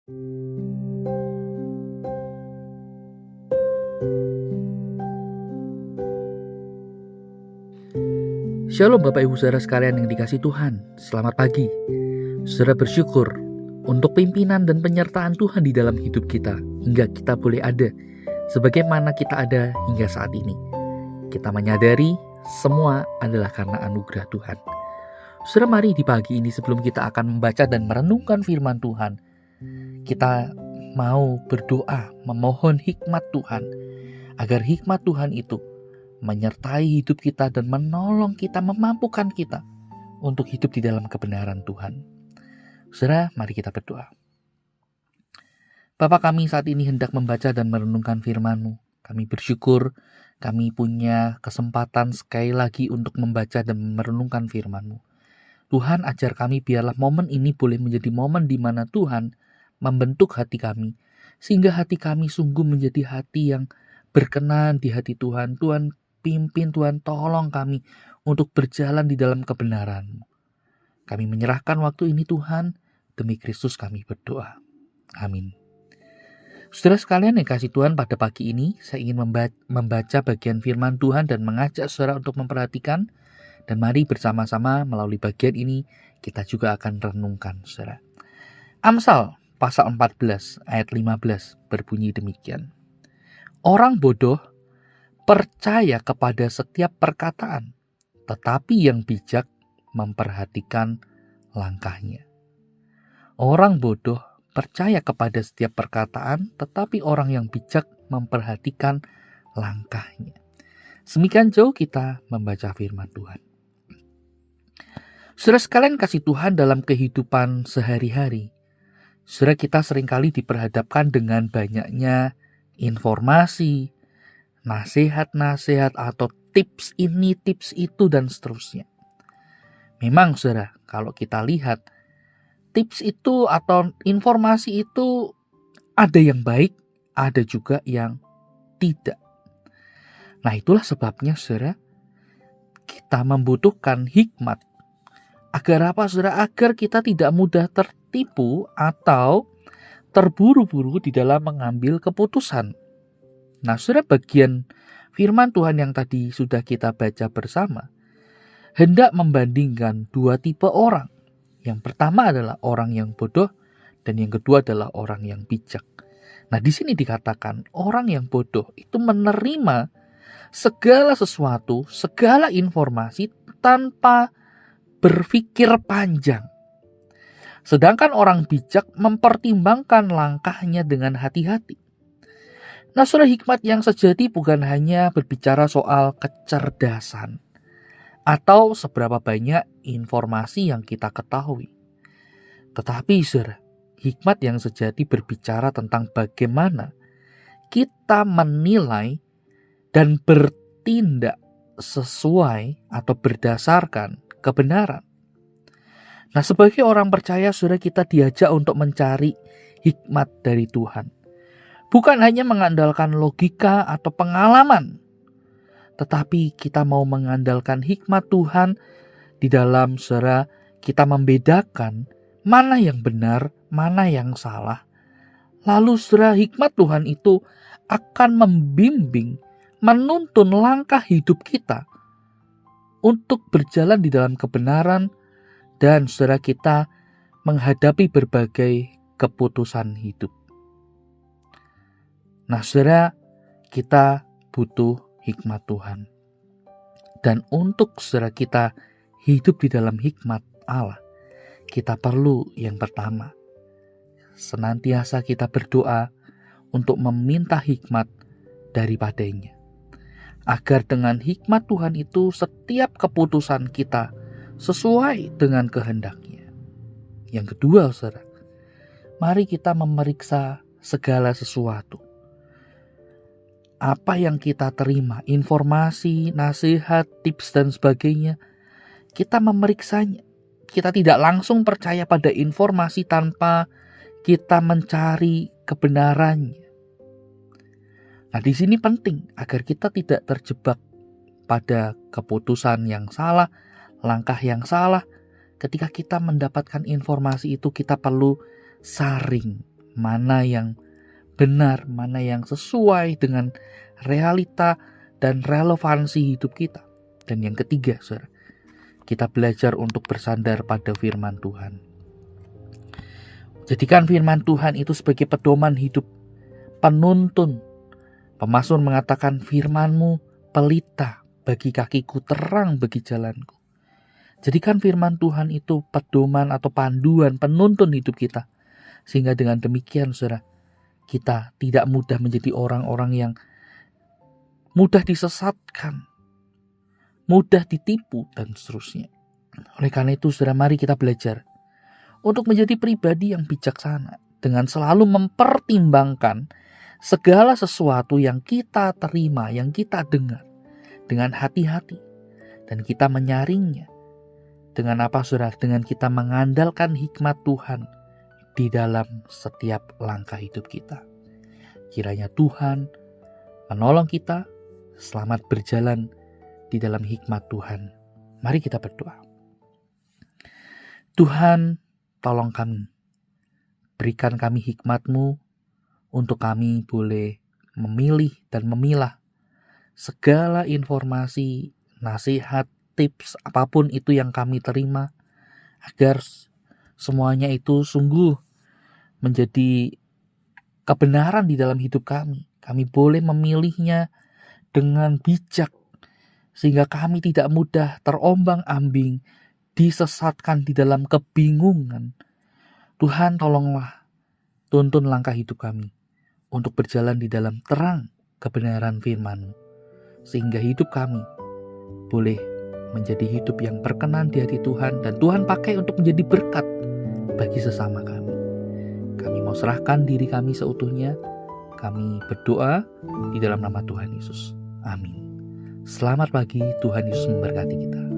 Shalom Bapak Ibu Saudara sekalian yang dikasihi Tuhan. Selamat pagi. Saudara bersyukur untuk pimpinan dan penyertaan Tuhan di dalam hidup kita hingga kita boleh ada sebagaimana kita ada hingga saat ini. Kita menyadari semua adalah karena anugerah Tuhan. Saudara, mari di pagi ini sebelum kita akan membaca dan merenungkan firman Tuhan, kita mau berdoa memohon hikmat Tuhan agar hikmat Tuhan itu menyertai hidup kita dan menolong kita, memampukan kita untuk hidup di dalam kebenaran Tuhan. Saudara, mari kita berdoa. Bapa, kami saat ini hendak membaca dan merenungkan firman-Mu. Kami bersyukur kami punya kesempatan sekali lagi untuk membaca dan merenungkan firman-Mu. Tuhan, ajar kami biarlah momen ini boleh menjadi momen di mana Tuhan membentuk hati kami, sehingga hati kami sungguh menjadi hati yang berkenan di hati Tuhan. Tuhan pimpin, Tuhan tolong kami untuk berjalan di dalam kebenaran-Mu. Kami menyerahkan waktu ini Tuhan, demi Kristus kami berdoa. Amin. Saudara sekalian yang kasih Tuhan, pada pagi ini saya ingin membaca bagian firman Tuhan dan mengajak saudara untuk memperhatikan. Dan mari bersama-sama melalui bagian ini kita juga akan renungkan saudara. Amsal pasal 14 ayat 15 berbunyi demikian. Orang bodoh percaya kepada setiap perkataan, tetapi yang bijak memperhatikan langkahnya. Orang bodoh percaya kepada setiap perkataan, tetapi orang yang bijak memperhatikan langkahnya. Semikian jauh kita membaca firman Tuhan. Saudara sekalian kasih Tuhan, dalam kehidupan sehari-hari, saudara kita seringkali diperhadapkan dengan banyaknya informasi, nasihat-nasihat atau tips ini, tips itu, dan seterusnya. Memang saudara, kalau kita lihat tips itu atau informasi itu ada yang baik, ada juga yang tidak. Nah, itulah sebabnya saudara, kita membutuhkan hikmat. Agar apa saudara? Agar kita tidak mudah tertipu atau terburu-buru di dalam mengambil keputusan. Nah, saudara, bagian firman Tuhan yang tadi sudah kita baca bersama hendak membandingkan dua tipe orang. Yang pertama adalah orang yang bodoh dan yang kedua adalah orang yang bijak. Nah, di sini dikatakan orang yang bodoh itu menerima segala sesuatu, segala informasi tanpa berpikir panjang. Sedangkan orang bijak mempertimbangkan langkahnya dengan hati-hati. Nah, saudara, hikmat yang sejati bukan hanya berbicara soal kecerdasan atau seberapa banyak informasi yang kita ketahui. Tetapi saudara, hikmat yang sejati berbicara tentang bagaimana kita menilai dan bertindak sesuai atau berdasarkan kebenaran. Nah, sebagai orang percaya, saudara, kita diajak untuk mencari hikmat dari Tuhan. Bukan hanya mengandalkan logika atau pengalaman, tetapi kita mau mengandalkan hikmat Tuhan di dalam saudara kita membedakan mana yang benar, mana yang salah. Lalu saudara, hikmat Tuhan itu akan membimbing, menuntun langkah hidup kita untuk berjalan di dalam kebenaran dan saudara kita menghadapi berbagai keputusan hidup. Nah, saudara, kita butuh hikmat Tuhan. Dan untuk saudara kita hidup di dalam hikmat Allah, kita perlu yang pertama, senantiasa kita berdoa untuk meminta hikmat daripadanya. Agar dengan hikmat Tuhan itu setiap keputusan kita sesuai dengan kehendaknya. Yang kedua, saudara, mari kita memeriksa segala sesuatu. Apa yang kita terima, informasi, nasihat, tips dan sebagainya, kita memeriksanya. Kita tidak langsung percaya pada informasi tanpa kita mencari kebenarannya. Nah, di sini penting agar kita tidak terjebak pada keputusan yang salah, langkah yang salah. Ketika kita mendapatkan informasi itu, kita perlu saring, mana yang benar, mana yang sesuai dengan realita dan relevansi hidup kita. Dan yang ketiga, saudara, kita belajar untuk bersandar pada firman Tuhan. Jadikan firman Tuhan itu sebagai pedoman hidup, penuntun. Pemazmur mengatakan, firman-Mu pelita bagi kakiku, terang bagi jalanku. Jadikan firman Tuhan itu pedoman atau panduan, penuntun hidup kita. Sehingga dengan demikian, saudara, kita tidak mudah menjadi orang-orang yang mudah disesatkan, mudah ditipu, dan seterusnya. Oleh karena itu, saudara, mari kita belajar untuk menjadi pribadi yang bijaksana dengan selalu mempertimbangkan segala sesuatu yang kita terima, yang kita dengar dengan hati-hati, dan kita menyaringnya. Dengan apa, saudara? Dengan kita mengandalkan hikmat Tuhan di dalam setiap langkah hidup kita. Kiranya Tuhan menolong kita selamat berjalan di dalam hikmat Tuhan. Mari kita berdoa. Tuhan, tolong kami, berikan kami hikmat-Mu untuk kami boleh memilih dan memilah segala informasi, nasihat, tips, apapun itu yang kami terima, agar semuanya itu sungguh menjadi kebenaran di dalam hidup kami. Kami boleh memilihnya dengan bijak, sehingga kami tidak mudah terombang-ambing, disesatkan di dalam kebingungan. Tuhan, tolonglah tuntun langkah hidup kami untuk berjalan di dalam terang kebenaran firman-Mu, sehingga hidup kami boleh menjadi hidup yang berkenan di hati Tuhan, dan Tuhan pakai untuk menjadi berkat bagi sesama kami. Kami mau serahkan diri kami seutuhnya. Kami berdoa di dalam nama Tuhan Yesus. Amin. Selamat pagi, Tuhan Yesus memberkati kita.